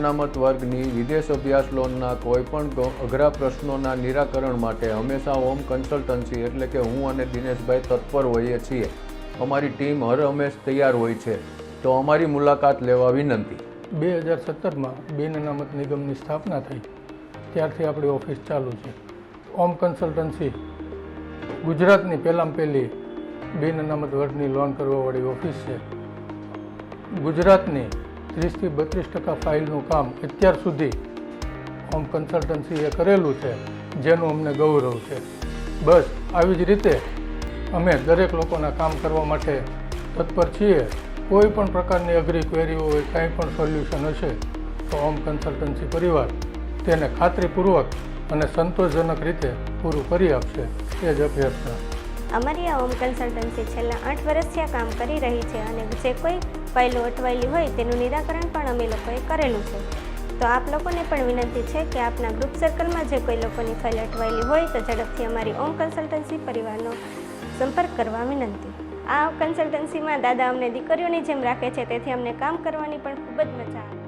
અનામત વર્ગની વિદેશ અભ્યાસ લોનના કોઈપણ અઘરા પ્રશ્નોના નિરાકરણ માટે હંમેશા હોમ કન્સલ્ટન્સી એટલે કે હું અને દિનેશભાઈ તત્પર હોઈએ છીએ. અમારી ટીમ હર હંમેશ તૈયાર હોય છે, તો અમારી મુલાકાત લેવા વિનંતી. 2017માં બિન અનામત નિગમની સ્થાપના થઈ ત્યારથી આપણી ઓફિસ ચાલુ છે. હોમ કન્સલ્ટન્સી ગુજરાતની પહેલી બિન અનામત વર્ગની લોન કરવાવાળી ઓફિસ છે. ગુજરાતની 30થી 32% ફાઇલનું કામ અત્યાર સુધી હોમ કન્સલ્ટન્સીએ કરેલું છે, જેનું અમને ગૌરવ છે. બસ આવી જ રીતે અમે દરેક લોકોના કામ કરવા માટે તત્પર છીએ. કોઈ પણ પ્રકારની અઘરી ક્વેરીઓ હોય, કાંઈ પણ સોલ્યુશન હશે તો હોમ કન્સલ્ટન્સી પરિવાર તેને ખાતરીપૂર્વક અને સંતોષજનક રીતે પૂરું કરી આપશે, એ જ અભ્યર્થના. અમારી આ હોમ કન્સલ્ટન્સી છેલ્લા 8 વર્ષથી આ કામ કરી રહી છે અને જે કોઈ ફાઇલો અટવાયેલી હોય તેનું નિરાકરણ પણ અમે લોકોએ કરેલું છે. તો આપ લોકોને પણ વિનંતી છે કે આપના ગ્રુપ સર્કલમાં જે કોઈ લોકોની ફાઇલ અટવાયેલી હોય તો ઝડપથી અમારી હોમ કન્સલ્ટન્સી પરિવારનો સંપર્ક કરવા વિનંતી. આ કન્સલ્ટન્સીમાં દાદા અમને દીકરીઓની જેમ રાખે છે, તેથી અમને કામ કરવાની પણ ખૂબ જ મજા આવે છે.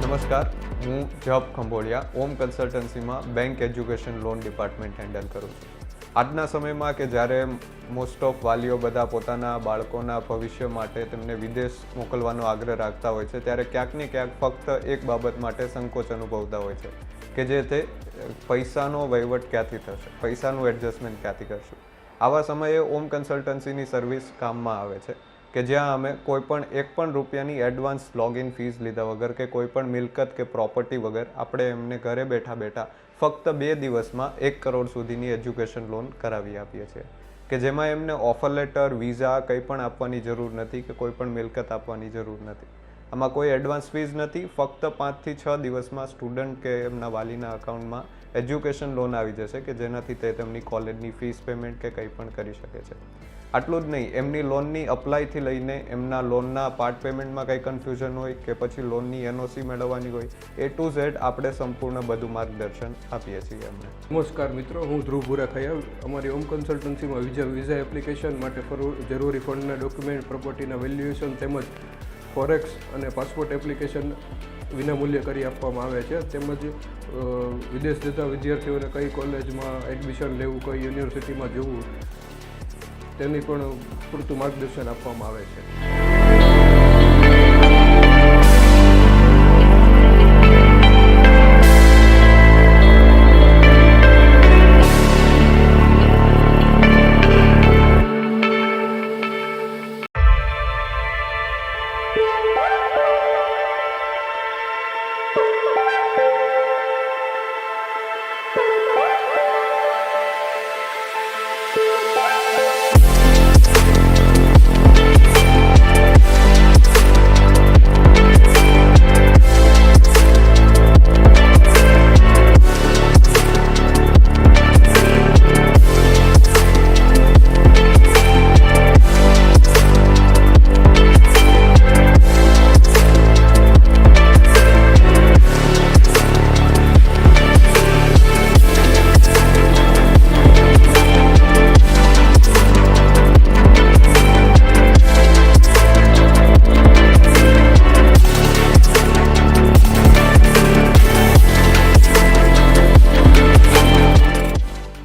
નમસ્કાર, હું જબ ખંભોળિયા હોમ કન્સલ્ટન્સીમાં bank education loan department handle કરું છું. આજના સમયમાં કે જ્યારે મોસ્ટ ઓફ વાલીઓ બધા પોતાના બાળકોના ભવિષ્ય માટે તેમને વિદેશ મોકલવાનો આગ્રહ રાખતા હોય છે, ત્યારે ક્યાંક ને ક્યાંક ફક્ત એક બાબત માટે સંકોચ અનુભવતા હોય છે કે જે તે પૈસાનો વહીવટ ક્યાંથી થશે, પૈસાનું એડજસ્ટમેન્ટ ક્યાંથી કરશું. આવા સમયે હોમ કન્સલ્ટન્સીની સર્વિસ કામમાં આવે છે કે જ્યાં અમે કોઈપણ એક પણ રૂપિયાની એડવાન્સ લોગિન ફીસ લીધા વગર કે કોઈપણ મિલકત કે પ્રોપર્ટી વગર આપણે એમને ઘરે બેઠા બેઠા ફક્ત 2 દિવસમાં 1 કરોડ સુધીની એજ્યુકેશન લોન કરાવી આપીએ છીએ, કે જેમાં એમને ઓફર લેટર, વિઝા કંઈ પણ આપવાની જરૂર નથી કે કોઈ પણ મિલકત આપવાની જરૂર નથી. આમાં કોઈ એડવાન્સ ફીસ નથી. ફક્ત 5 થી 6 દિવસમાં સ્ટુડન્ટ કે એમના વાલીના અકાઉન્ટમાં એજ્યુકેશન લોન આવી જશે કે જેનાથી તે તેમની કોલેજની ફીસ પેમેન્ટ કે કંઈ પણ કરી શકે છે. આટલું જ નહીં, એમની લોનની અપ્લાયથી લઈને એમના લોનના પાર્ટ પેમેન્ટમાં કંઈ કન્ફ્યુઝન હોય કે પછી લોનની NOC મેળવવાની હોય, A to Z આપણે સંપૂર્ણ બધું માર્ગદર્શન આપીએ છીએ એમને. નમસ્કાર મિત્રો, હું ધ્રુવ ભુરાખૈયા. અમારી હોમ કન્સલ્ટન્સીમાં વિઝા એપ્લિકેશન માટે જરૂરી ફંડના ડોક્યુમેન્ટ, પ્રોપર્ટીના વેલ્યુએશન તેમજ ફોરેક્સ અને પાસપોર્ટ એપ્લિકેશન વિનામૂલ્યે કરી આપવામાં આવે છે. તેમજ વિદેશ જતા વિદ્યાર્થીઓને કઈ કોલેજમાં એડમિશન લેવું, કઈ યુનિવર્સિટીમાં જવું તેની પણ પૂરતું માર્ગદર્શન આપવામાં આવે છે.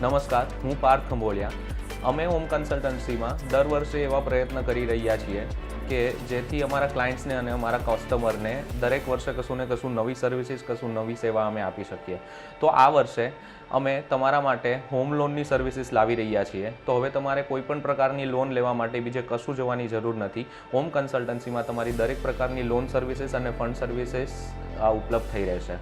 નમસ્કાર, હું પાર્થ ખંભોળિયા. અમે હોમ કન્સલ્ટન્સીમાં દર વર્ષે એવા પ્રયત્ન કરી રહ્યા છીએ કે જેથી અમારા ક્લાયન્ટ્સને અને અમારા કસ્ટમરને દરેક વર્ષે કશું ને કશું નવી સર્વિસીસ, કશું નવી સેવા અમે આપી શકીએ. તો આ વર્ષે અમે તમારા માટે હોમ લોનની સર્વિસીસ લાવી રહ્યા છીએ. તો હવે તમારે કોઈ પણ પ્રકારની લોન લેવા માટે બીજે કશું જવાની જરૂર નથી. હોમ કન્સલ્ટન્સીમાં તમારી દરેક પ્રકારની લોન સર્વિસીસ અને ફંડ સર્વિસીસ ઉપલબ્ધ થઈ રહેશે.